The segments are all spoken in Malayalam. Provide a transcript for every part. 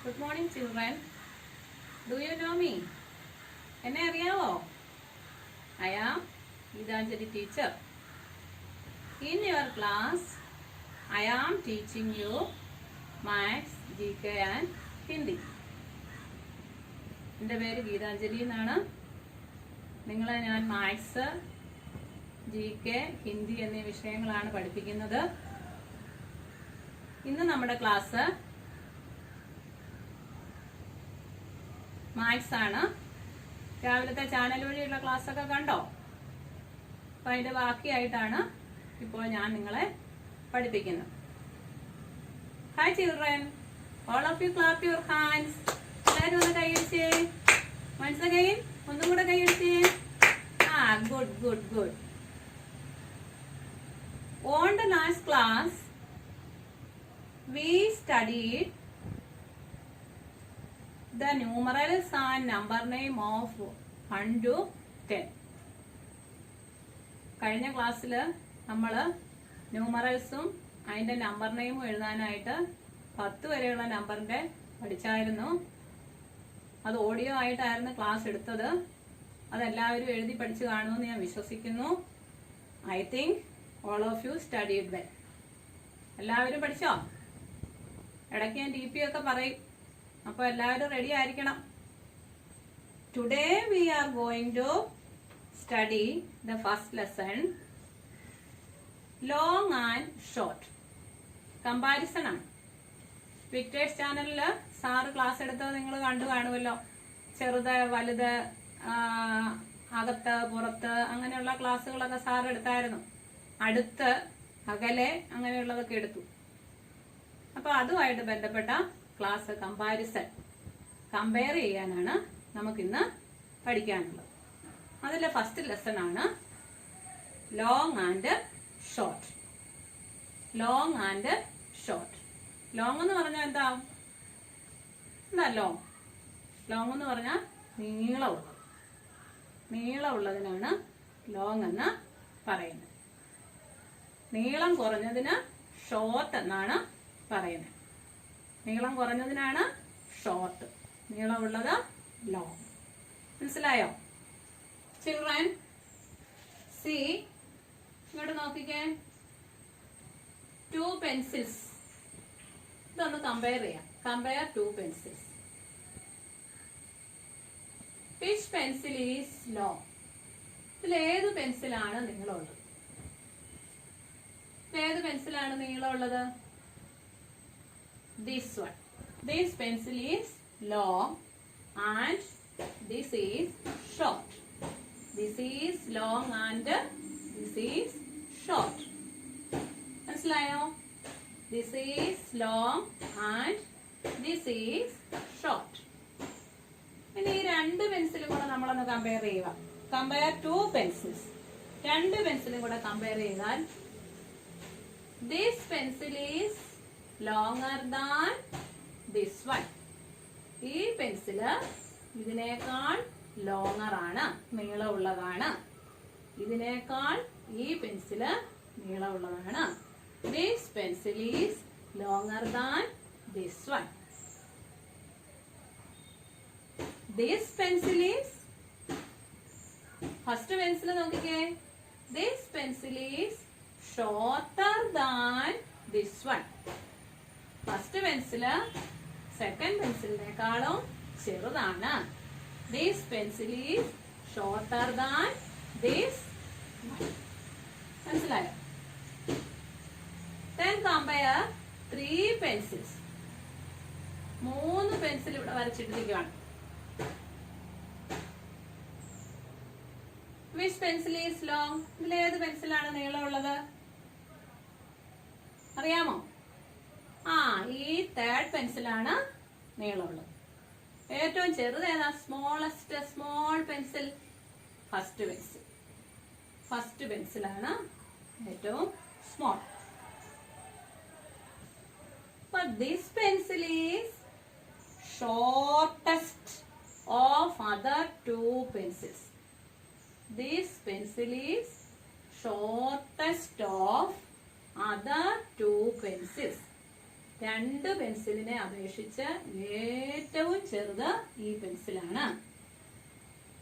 Good morning, children. Do you know me? എന്നെ അറിയാവോ? I am Geetanjali teacher. In your class, I am teaching you Maths, GK and Hindi. എൻ്റെ പേര് ഗീതാഞ്ജലി എന്നാണ്. നിങ്ങളെ ഞാൻ മാത്സ്, GK, ഹിന്ദി എന്നീ വിഷയങ്ങളാണ് പഠിപ്പിക്കുന്നത്. ഇന്ന് നമ്മുടെ ക്ലാസ് മാത്സ് ആണ്. രാവിലത്തെ ചാനൽ വഴിയുള്ള ക്ലാസ് ഒക്കെ കണ്ടോ? അപ്പൊ അതിന്റെ ബാക്കിയായിട്ടാണ് ഇപ്പോൾ ഞാൻ നിങ്ങളെ പഠിപ്പിക്കുന്നത്. Hi children, all of you clap your hands. എല്ലാവരും ഒന്ന് കൈയടിച്ചേ. വൺസ് അഗൈൻ ഒന്നും കൂടെ കൈയടിച്ചേ. Good good good. On the last class we studied the numerals and number name of 1 to 10. കഴിഞ്ഞ ക്ലാസ്സിൽ നമ്മൾ ന്യൂമറൽസും അതിൻ്റെ നമ്പർ നെയിമും എഴുതാനായിട്ട് 10 വരെയുള്ള നമ്പറിൻ്റെ പഠിച്ചായിരുന്നു. അത് ഓഡിയോ ആയിട്ടായിരുന്നു ക്ലാസ് എടുത്തത്. അതെല്ലാവരും എഴുതി പഠിച്ചു കാണുമെന്ന് ഞാൻ വിശ്വസിക്കുന്നു. I think all of you studied well. എല്ലാവരും പഠിച്ചോ? ഇടയ്ക്ക് ഞാൻ TP ഒക്കെ പറയും, അപ്പോൾ എല്ലാവരും റെഡി ആയിരിക്കണം. Today we are going to study the first lesson, long and short. Comparison ആണ്. വിക്ടേഴ്സ് ചാനലിൽ സാറ് ക്ലാസ് എടുത്തത് നിങ്ങൾ കണ്ടു കാണുമല്ലോ. ചെറുത് വലുത്, അകത്ത് പുറത്ത് അങ്ങനെയുള്ള ക്ലാസ്സുകളൊക്കെ സാർ എടുത്തായിരുന്നു. അടുത്ത്, അകലെ അങ്ങനെയുള്ളതൊക്കെ എടുത്തു. അപ്പൊ അതുമായിട്ട് ബന്ധപ്പെട്ട ക്ലാസ് കമ്പാരിസൺ, കമ്പയർ ചെയ്യാനാണ് നമുക്കിന്ന് പഠിക്കാനുള്ളത്. അതിലെ ഫസ്റ്റ് ലെസൺ ആണ് long and short. Long and short. Long എന്ന് പറഞ്ഞാൽ എന്താ? ലോങ്. ലോങ് എന്ന് പറഞ്ഞാൽ നീളമുള്ളത്. നീളമുള്ളതിനാണ് ലോങ് എന്ന് പറയുന്നത്. നീളം കുറഞ്ഞതിന് ഷോർട്ട് എന്നാണ് പറയുന്നത്. നീളം കുറഞ്ഞതിനാണ് ഷോർട്ട്, നീളമുള്ളത് ലോങ്. മനസ്സിലായോ ചിൽഡ്രൻ? സി, ഇങ്ങോട്ട് നോക്കിക്കേ. 2 പെൻസിൽസ്. ഇതൊന്ന് കമ്പയർ ചെയ്യാം. Compare 2 pencils. Which pencil is long? ഇതിൽ ഏത് പെൻസിലാണ് നീളമുള്ളത്? ഏത് പെൻസിലാണ് നീളമുള്ളത്? This one. This pencil is long and this is short. This is long and this is short. മനസ്സിലായോ? This is long and this is short. ഇനി ഈ 2 പെൻസിലും കൂടെ നമ്മളൊന്ന് കമ്പയർ ചെയ്യുക. Compare 2 pencils. 2 പെൻസിലും കൂടെ കമ്പയർ ചെയ്താൽ this pencil is longer than this one. ഈ പെൻസില് ഇതിനേക്കാൾ ലോങ്ങർ ആണ്, നീളമുള്ളതാണ്. ഇതിനേക്കാൾ ഈ pencil നീളമുള്ളതാണ്. This pencil is longer than this one. This pencil is, first pencil നോക്കിക്കേ. This pencil is shorter than this one. First pencil second പെൻസിലിനേക്കാളും ചെറുതാണ്. This pencil is shorter than this one. മനസ്സിലായോ? Then compare 3 pencils. 3 പെൻസിൽ ഇവിടെ വരച്ചിട്ടിരിക്കുകയാണ്. Which pencil is long? ഇതിൽ ഏത് പെൻസിലാണ് നീളമുള്ളത്? അറിയാമോ? ഈ 3rd പെൻസിലാണ് നീളമുള്ളത്. ഏറ്റവും ചെറുത് ഏതാ? Smallest small pencil. First pencil. First പെൻസിലാണ് ഏറ്റവും small. But this pencil is shortest of other 2 pencils. This pencil is shortest of other 2 pencils. രണ്ട് പെൻസിലിനെ അപേക്ഷിച്ച് ഏറ്റവും ചെറുത് ഈ പെൻസിലാണ്.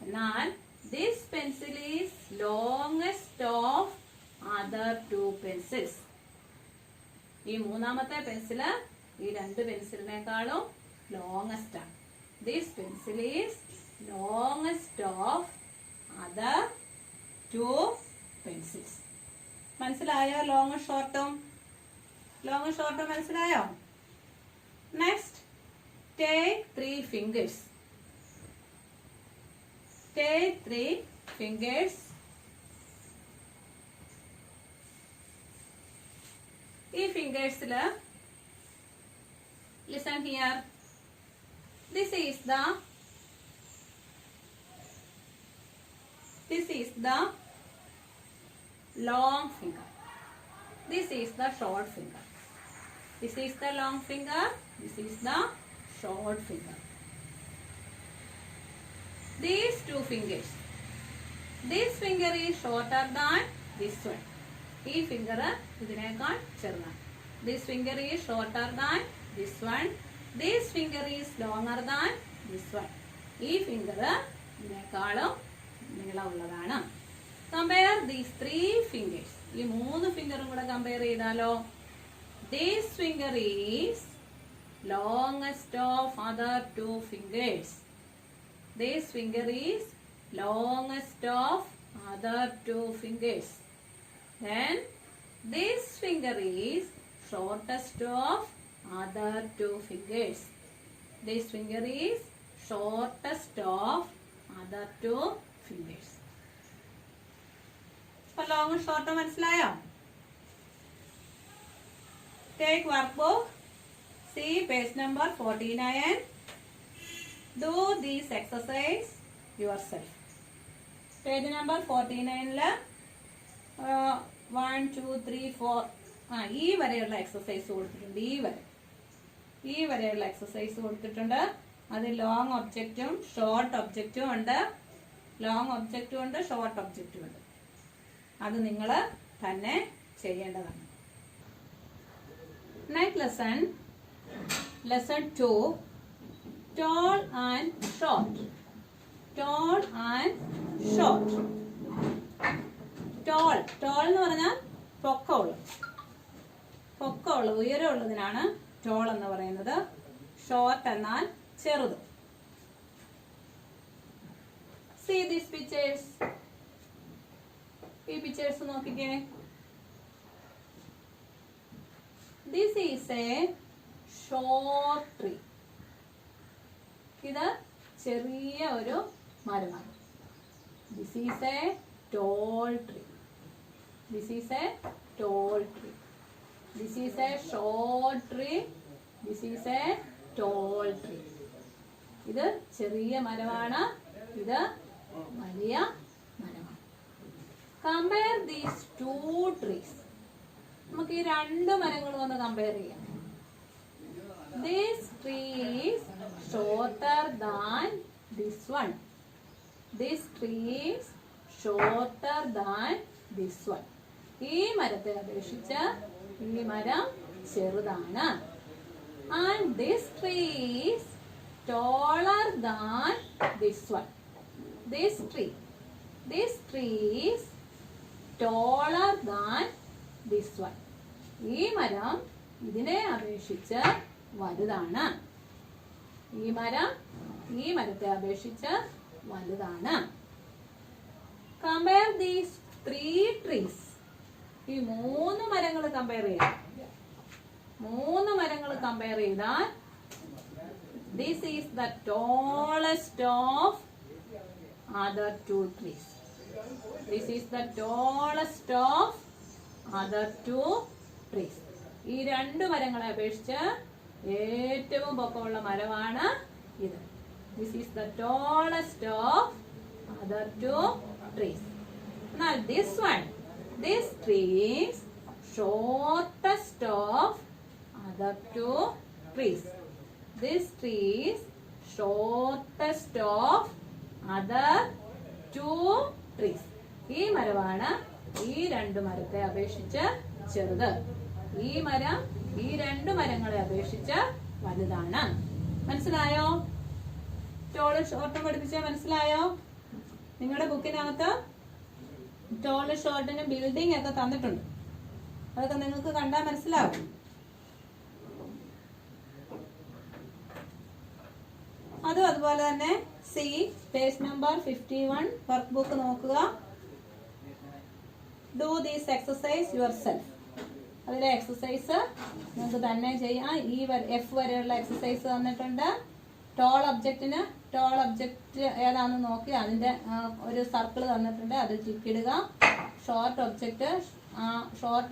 എന്നാൽ this pencil is longest of other two pencils. ഈ മൂന്നാമത്തെ പെൻസില് ഈ രണ്ട് പെൻസിലിനേക്കാളും ലോങ്സ്റ്റ് ആണ്. This pencil is longest of other two pencils. മനസ്സിലായോ? ലോങ്ങും ഷോർട്ടും മനസ്സിലായോ? Next, take 3 fingers. Take 3 fingers. ഈ ഫിംഗേഴ്സില് listen here. This is the long finger. This is the short finger. This is the long finger. This is the short finger. These two fingers. This finger is shorter than this one. ഈ ഫിംഗർ ഇതിനേക്കാൾ ചെറുതാണ്. This finger is shorter than this one. This finger is longer than this one. ഈ ഫിംഗർ ഇതിനേക്കാളും നീളമുള്ളതാണ്. Compare these 3 fingers. ഈ 3 ഫിംഗറും കൂടെ കമ്പയർ ചെയ്താലോ? This finger is longest of other 2 fingers. This finger is longest of other 2 fingers. Then this finger is shortest of other 2 fingers. This finger is shortest of other 2 fingers. So long and short മനസ്സിലായോ? Take workbook. See page number 49. Do this exercise yourself. Page number 49 1 2 3 4 ഈ വരെയുള്ള എക്സസൈസ് കൊടുത്തിട്ടുണ്ട്. ഈ വരെയുള്ള എക്സസൈസ് കൊടുത്തിട്ടുണ്ട്. അത് ലോങ് ഒബ്ജക്റ്റും ഷോർട്ട് ഒബ്ജക്റ്റും ഉണ്ട്. ലോങ് ഒബ്ജക്റ്റും ഉണ്ട്, ഷോർട്ട് ഒബ്ജക്റ്റും ഉണ്ട്. അത് നിങ്ങൾ തന്നെ ചെയ്യേണ്ടതാണ്. Next lesson 2, tall and short. Tall and short. Tall എന്ന് പറഞ്ഞാൽ പൊക്കമുള്ള ഉയരമുള്ളതിനാണ് ടോൾ എന്ന് പറയുന്നത്. ഷോർട്ട് എന്നാൽ ചെറുത്. See these pictures. ഈ പിക്ചേഴ്സ് നോക്കിക്കേ. This is a short tree. ഇത് ചെറിയ ഒരു മരമാണ്. This is a tall tree. This is a tall tree. This is a short tree. This is a tall tree. ഇത് ചെറിയ മരമാണ്, ഇത് വലിയ മരമാണ്. Compare these 2 trees. നമുക്ക് ഈ രണ്ട് മരങ്ങളും ഒന്ന് കമ്പയർ ചെയ്യാം. This tree is shorter than this one. This tree is shorter than this one. ഈ മരത്തെ അപേക്ഷിച്ച് ഈ മരം ചെറുതാണ്. And this tree is taller than this one. This tree is taller than this one. ഈ മരം ഇതിനെ അപേക്ഷിച്ച് വലുതാണ്. ഈ മരം ഈ മരത്തെ അപേക്ഷിച്ച് വലുതാണ്. Compare these 3 trees. ഈ 3 മരങ്ങൾ കമ്പയർ ചെയ്യാം. 3 മരങ്ങൾ കമ്പയർ ചെയ്താൽ this is the tallest of other 2 trees. This is the tallest of other 2 trees. ഈ രണ്ട് മരങ്ങളെ അപേക്ഷിച്ച് ഏറ്റവും പൊക്കമുള്ള മരമാണ് ഇത്. This is the tallest of other 2 trees. Now this tree is shortest of other 2 trees. This tree is shortest of other 2 trees. ഈ മരമാണ് ഈ രണ്ട് മരത്തെ അപേക്ഷിച്ച് ചെറുത്. ഈ മരം ഈ 2 മരങ്ങളെ അപേക്ഷിച്ച് വലുതാണ്. മനസ്സിലായോ? ടോളും ഷോർട്ടും പഠിപ്പിച്ച മനസ്സിലായോ? നിങ്ങളുടെ ബുക്കിനകത്ത് ടോളും ഷോർട്ടിനും ബിൽഡിംഗ് ഒക്കെ തന്നിട്ടുണ്ട്. അതൊക്കെ നിങ്ങൾക്ക് കണ്ടാൽ മനസ്സിലാവും. അതുപോലെ തന്നെ C page number 51 workbook നോക്കുക. Do these exercise yourself. അതിലെ എക്സസൈസ് നിങ്ങൾക്ക് തന്നെ ചെയ്യാം. ഈ എഫ് വരെയുള്ള എക്സസൈസ് തന്നിട്ടുണ്ട്. ടോൾ ഒബ്ജക്റ്റ് ഏതാണെന്ന് നോക്കി അതിന്റെ ഒരു സർക്കിൾ തന്നിട്ടുണ്ട്, അത് ടിക്കിടുക. ഷോർട്ട്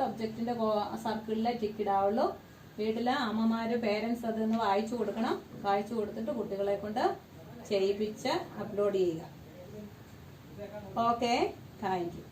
ഒബ്ജക്റ്റിന്റെ സർക്കിളിലെ ടിക്കിടാവുള്ളൂ. വീട്ടിലെ അമ്മമാര് പേരൻസ് അതൊന്ന് വായിച്ചു കൊടുക്കണം. വായിച്ചു കൊടുത്തിട്ട് കുട്ടികളെ കൊണ്ട് ചെയ്യിപ്പിച്ച് അപ്ലോഡ് ചെയ്യുക. Okay, thank you.